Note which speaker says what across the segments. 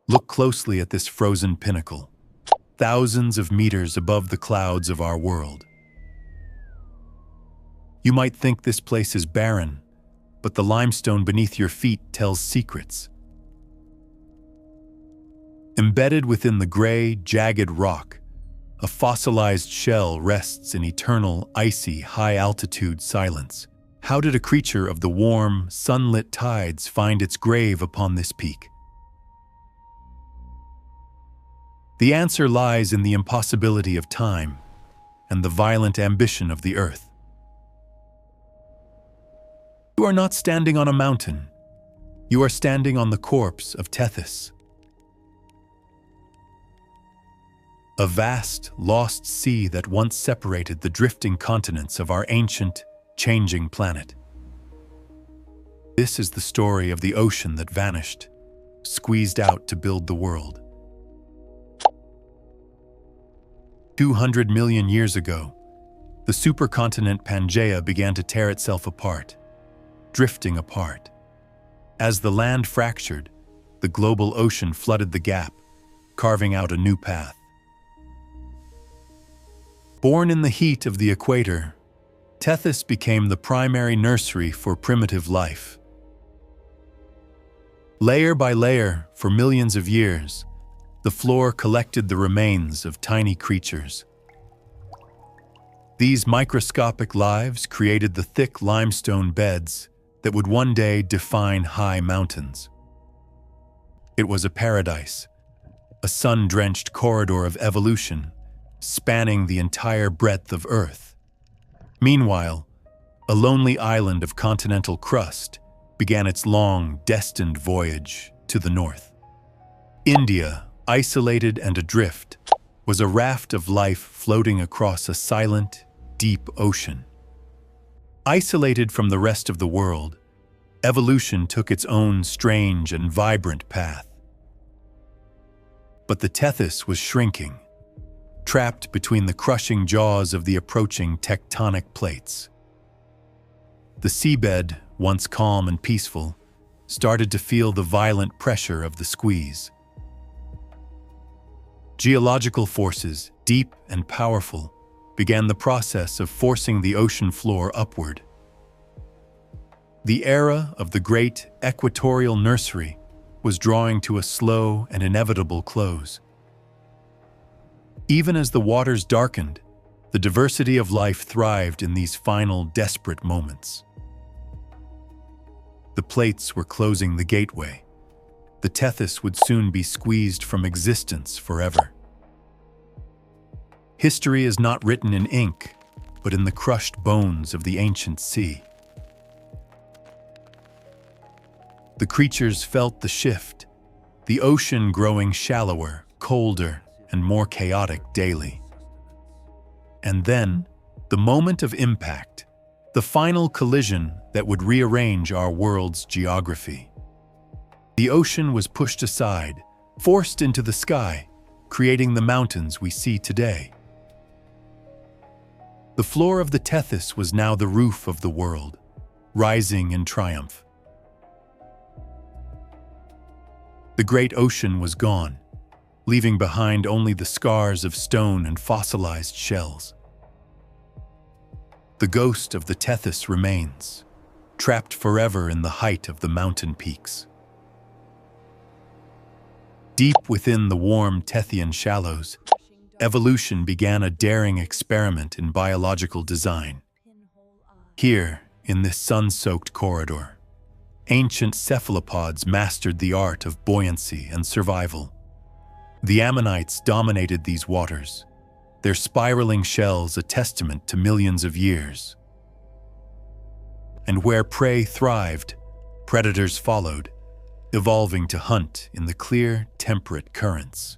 Speaker 1: Look closely at this frozen pinnacle, thousands of meters above the clouds of our world. You might think this place is barren, but the limestone beneath your feet tells secrets. Embedded within the gray, jagged rock, a fossilized shell rests in eternal, icy, high-altitude silence. How did a creature of the warm, sunlit tides find its grave upon this peak? The answer lies in the impossibility of time and the violent ambition of the earth. You are not standing on a mountain. You are standing on the corpse of Tethys. A vast, lost sea that once separated the drifting continents of our ancient, changing planet. This is the story of the ocean that vanished, squeezed out to build the world. 200 million years ago, the supercontinent Pangea began to tear itself apart, drifting apart. As the land fractured, the global ocean flooded the gap, carving out a new path. Born in the heat of the equator, Tethys became the primary nursery for primitive life. Layer by layer, for millions of years, the floor collected the remains of tiny creatures. These microscopic lives created the thick limestone beds that would one day define high mountains. It was a paradise, a sun-drenched corridor of evolution, spanning the entire breadth of Earth. Meanwhile, a lonely island of continental crust began its long, destined voyage to the north. India, isolated and adrift, was a raft of life floating across a silent, deep ocean. Isolated from the rest of the world, evolution took its own strange and vibrant path. But the Tethys was shrinking, trapped between the crushing jaws of the approaching tectonic plates. The seabed, once calm and peaceful, started to feel the violent pressure of the squeeze. Geological forces, deep and powerful, began the process of forcing the ocean floor upward. The era of the great Equatorial nursery was drawing to a slow and inevitable close. Even as the waters darkened, the diversity of life thrived in these final, desperate moments. The plates were closing the gateway. The Tethys would soon be squeezed from existence forever. History is not written in ink, but in the crushed bones of the ancient sea. The creatures felt the shift, the ocean growing shallower, colder, and more chaotic daily. And then, the moment of impact, the final collision that would rearrange our world's geography. The ocean was pushed aside, forced into the sky, creating the mountains we see today. The floor of the Tethys was now the roof of the world, rising in triumph. The great ocean was gone, leaving behind only the scars of stone and fossilized shells. The ghost of the Tethys remains, trapped forever in the height of the mountain peaks. Deep within the warm Tethyan shallows, evolution began a daring experiment in biological design. Here, in this sun-soaked corridor, ancient cephalopods mastered the art of buoyancy and survival. The ammonites dominated these waters, their spiraling shells a testament to millions of years. And where prey thrived, predators followed, evolving to hunt in the clear, temperate currents.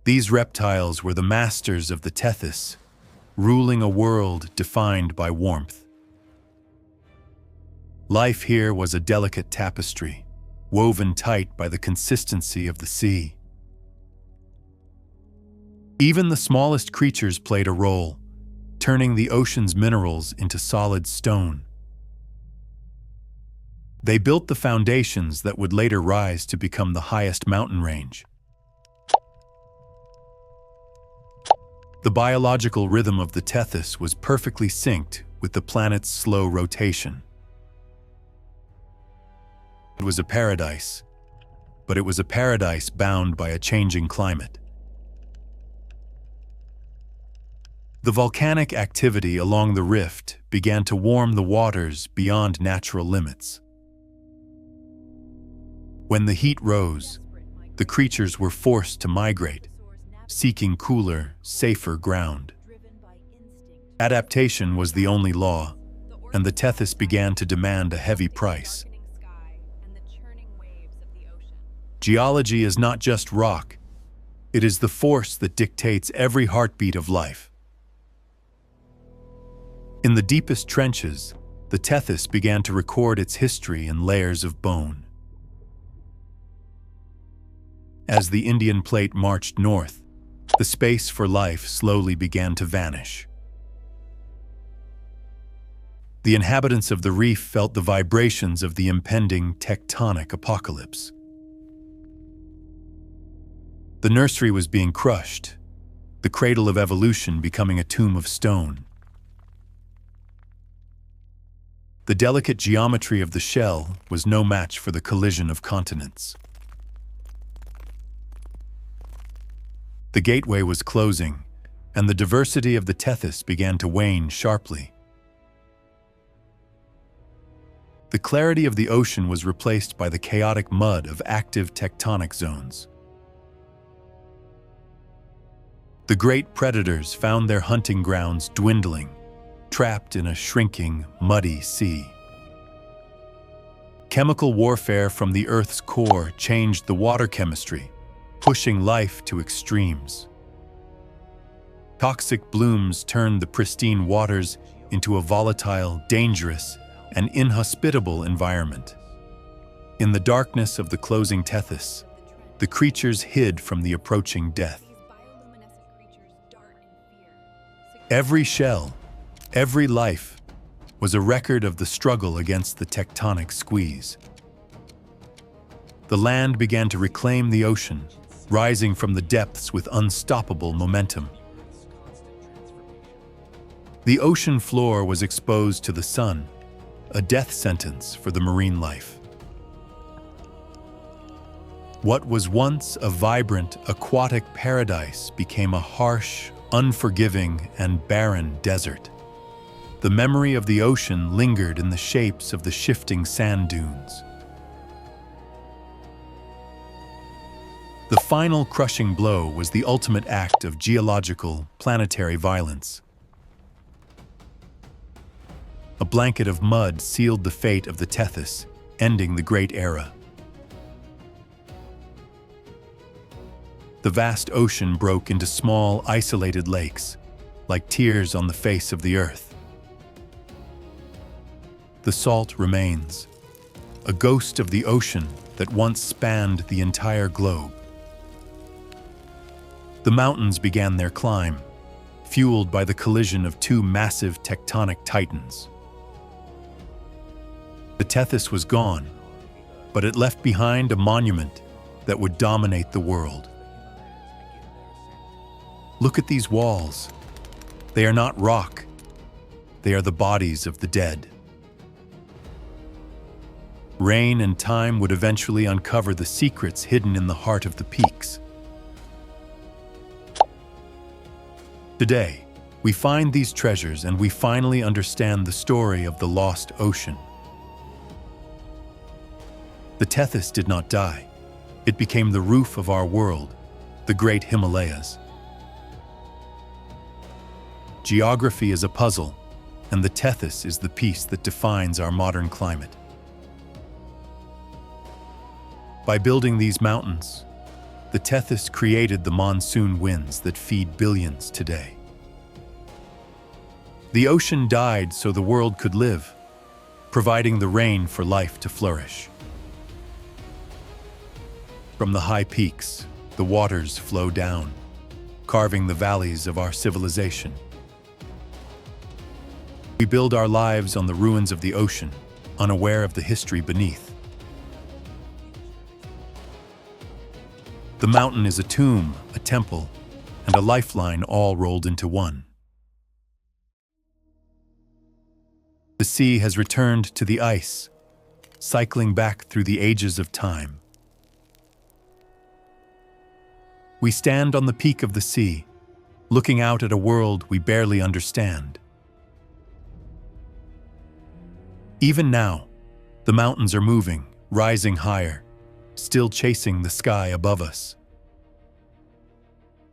Speaker 1: These reptiles were the masters of the Tethys, ruling a world defined by warmth. Life here was a delicate tapestry, woven tight by the consistency of the sea. Even the smallest creatures played a role, turning the ocean's minerals into solid stone. They built the foundations that would later rise to become the highest mountain range. The biological rhythm of the Tethys was perfectly synced with the planet's slow rotation. It was a paradise, but it was a paradise bound by a changing climate. The volcanic activity along the rift began to warm the waters beyond natural limits. When the heat rose, the creatures were forced to migrate, seeking cooler, safer ground. Adaptation was the only law, and the Tethys began to demand a heavy price. Geology is not just rock, it is the force that dictates every heartbeat of life. In the deepest trenches, the Tethys began to record its history in layers of bone. As the Indian plate marched north, the space for life slowly began to vanish. The inhabitants of the reef felt the vibrations of the impending tectonic apocalypse. The nursery was being crushed, the cradle of evolution becoming a tomb of stone. The delicate geometry of the shell was no match for the collision of continents. The gateway was closing, and the diversity of the Tethys began to wane sharply. The clarity of the ocean was replaced by the chaotic mud of active tectonic zones. The great predators found their hunting grounds dwindling, trapped in a shrinking, muddy sea. Chemical warfare from the Earth's core changed the water chemistry, pushing life to extremes. Toxic blooms turned the pristine waters into a volatile, dangerous, and inhospitable environment. In the darkness of the closing Tethys, the creatures hid from the approaching death. Every shell, every life, was a record of the struggle against the tectonic squeeze. The land began to reclaim the ocean, rising from the depths with unstoppable momentum. The ocean floor was exposed to the sun, a death sentence for the marine life. What was once a vibrant, aquatic paradise became a harsh, unforgiving, and barren desert. The memory of the ocean lingered in the shapes of the shifting sand dunes. The final crushing blow was the ultimate act of geological, planetary violence. A blanket of mud sealed the fate of the Tethys, ending the Great Era. The vast ocean broke into small, isolated lakes, like tears on the face of the earth. The salt remains, a ghost of the ocean that once spanned the entire globe. The mountains began their climb, fueled by the collision of two massive tectonic titans. The Tethys was gone, but it left behind a monument that would dominate the world. Look at these walls. They are not rock. They are the bodies of the dead. Rain and time would eventually uncover the secrets hidden in the heart of the peaks. Today, we find these treasures and we finally understand the story of the lost ocean. The Tethys did not die. It became the roof of our world, the great Himalayas. Geography is a puzzle, and the Tethys is the piece that defines our modern climate. By building these mountains, the Tethys created the monsoon winds that feed billions today. The ocean died so the world could live, providing the rain for life to flourish. From the high peaks, the waters flow down, carving the valleys of our civilization. We build our lives on the ruins of the ocean, unaware of the history beneath. The mountain is a tomb, a temple, and a lifeline all rolled into one. The sea has returned to the ice, cycling back through the ages of time. We stand on the peak of the sea, looking out at a world we barely understand. Even now, the mountains are moving, rising higher, still chasing the sky above us.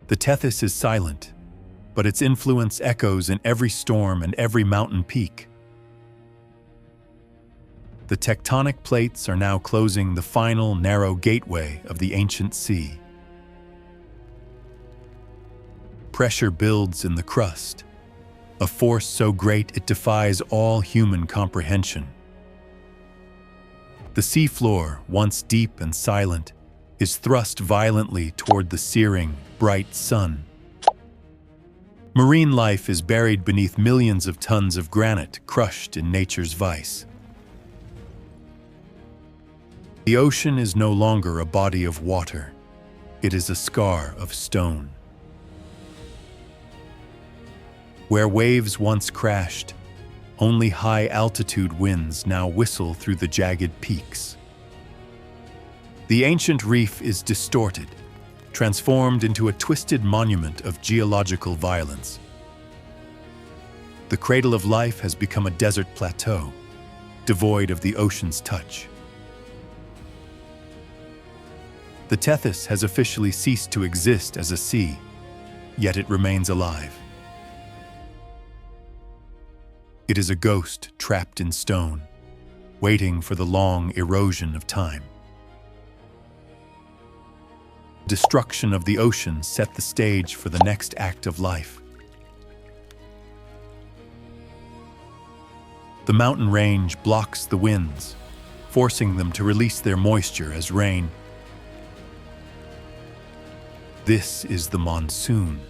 Speaker 1: The Tethys is silent, but its influence echoes in every storm and every mountain peak. The tectonic plates are now closing the final narrow gateway of the ancient sea. Pressure builds in the crust, a force so great it defies all human comprehension. The seafloor, once deep and silent, is thrust violently toward the searing, bright sun. Marine life is buried beneath millions of tons of granite crushed in nature's vice. The ocean is no longer a body of water. It is a scar of stone. Where waves once crashed, only high-altitude winds now whistle through the jagged peaks. The ancient reef is distorted, transformed into a twisted monument of geological violence. The cradle of life has become a desert plateau, devoid of the ocean's touch. The Tethys has officially ceased to exist as a sea, yet it remains alive. It is a ghost trapped in stone, waiting for the long erosion of time. Destruction of the ocean set the stage for the next act of life. The mountain range blocks the winds, forcing them to release their moisture as rain. This is the monsoon,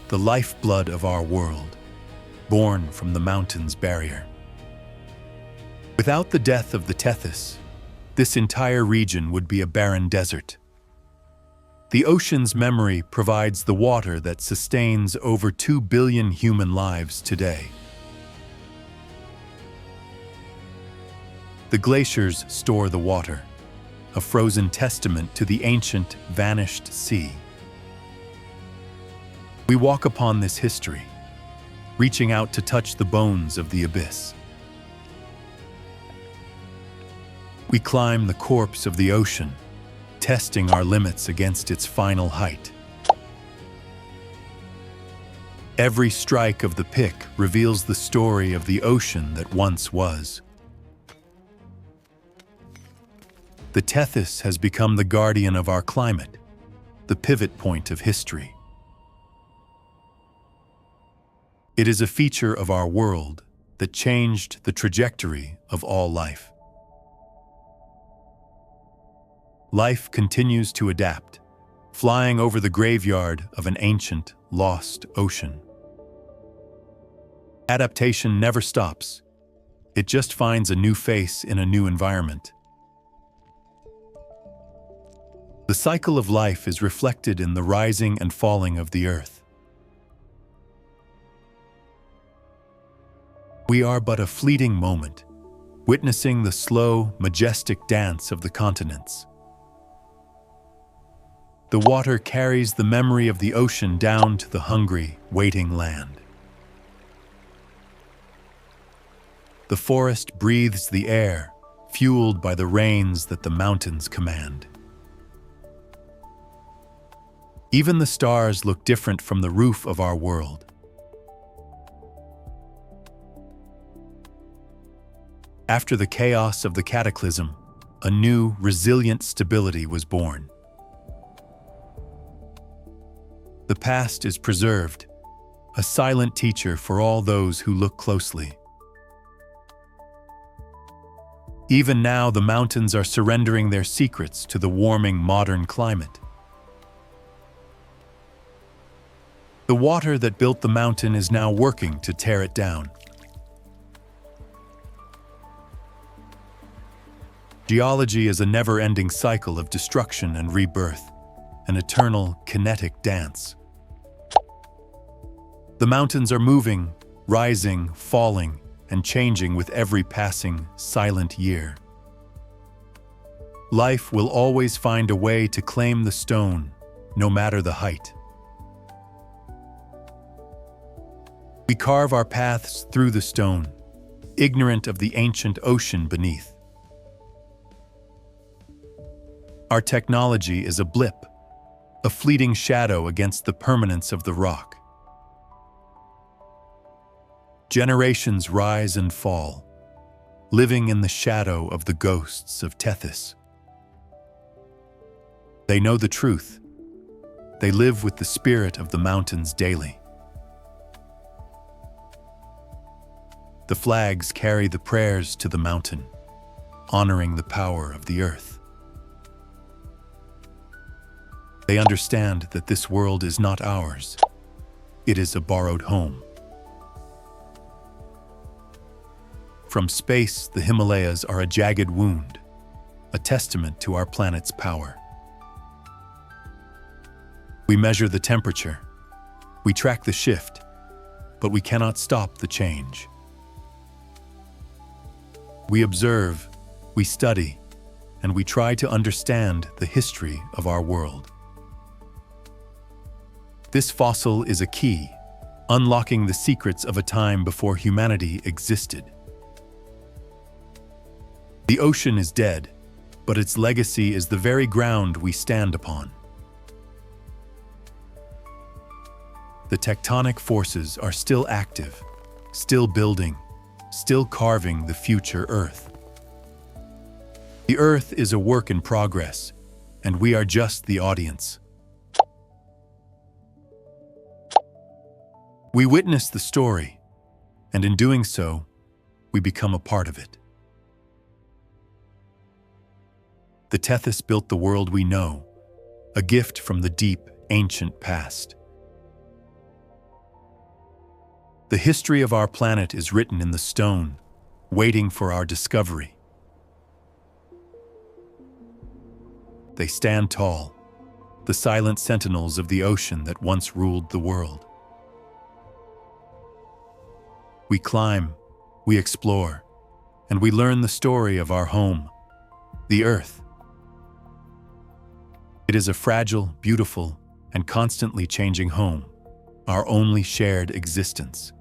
Speaker 1: the lifeblood of our world, born from the mountain's barrier. Without the death of the Tethys, this entire region would be a barren desert. The ocean's memory provides the water that sustains over 2 billion human lives today. The glaciers store the water, a frozen testament to the ancient, vanished sea. We walk upon this history, reaching out to touch the bones of the abyss. We climb the corpse of the ocean, testing our limits against its final height. Every strike of the pick reveals the story of the ocean that once was. The Tethys has become the guardian of our climate, the pivot point of history. It is a feature of our world that changed the trajectory of all life. Life continues to adapt, flying over the graveyard of an ancient, lost ocean. Adaptation never stops. It just finds a new face in a new environment. The cycle of life is reflected in the rising and falling of the earth. We are but a fleeting moment, witnessing the slow, majestic dance of the continents. The water carries the memory of the ocean down to the hungry, waiting land. The forest breathes the air, fueled by the rains that the mountains command. Even the stars look different from the roof of our world. After the chaos of the cataclysm, a new, resilient stability was born. The past is preserved, a silent teacher for all those who look closely. Even now, the mountains are surrendering their secrets to the warming modern climate. The water that built the mountain is now working to tear it down. Geology is a never-ending cycle of destruction and rebirth, an eternal kinetic dance. The mountains are moving, rising, falling, and changing with every passing, silent year. Life will always find a way to claim the stone, no matter the height. We carve our paths through the stone, ignorant of the ancient ocean beneath. Our technology is a blip, a fleeting shadow against the permanence of the rock. Generations rise and fall, living in the shadow of the ghosts of Tethys. They know the truth. They live with the spirit of the mountains daily. The flags carry the prayers to the mountain, honoring the power of the earth. They understand that this world is not ours. It is a borrowed home. From space, the Himalayas are a jagged wound, a testament to our planet's power. We measure the temperature, we track the shift, but we cannot stop the change. We observe, we study, and we try to understand the history of our world. This fossil is a key, unlocking the secrets of a time before humanity existed. The ocean is dead, but its legacy is the very ground we stand upon. The tectonic forces are still active, still building, still carving the future Earth. The Earth is a work in progress, and we are just the audience. We witness the story, and in doing so, we become a part of it. The Tethys built the world we know, a gift from the deep, ancient past. The history of our planet is written in the stone, waiting for our discovery. They stand tall, the silent sentinels of the ocean that once ruled the world. We climb, we explore, and we learn the story of our home, the Earth. It is a fragile, beautiful, and constantly changing home, our only shared existence.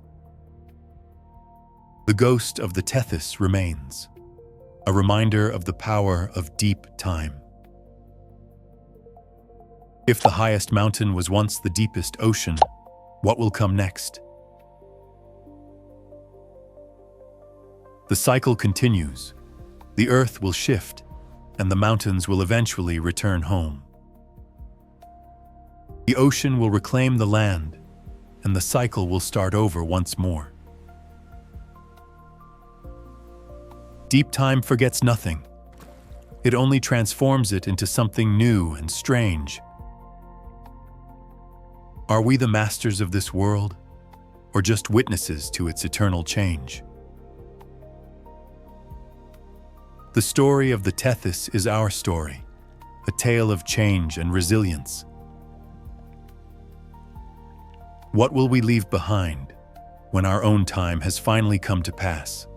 Speaker 1: The ghost of the Tethys remains, a reminder of the power of deep time. If the highest mountain was once the deepest ocean, what will come next? The cycle continues. The Earth will shift, and the mountains will eventually return home. The ocean will reclaim the land, and the cycle will start over once more. Deep time forgets nothing. It only transforms it into something new and strange. Are we the masters of this world, or just witnesses to its eternal change? The story of the Tethys is our story, a tale of change and resilience. What will we leave behind when our own time has finally come to pass?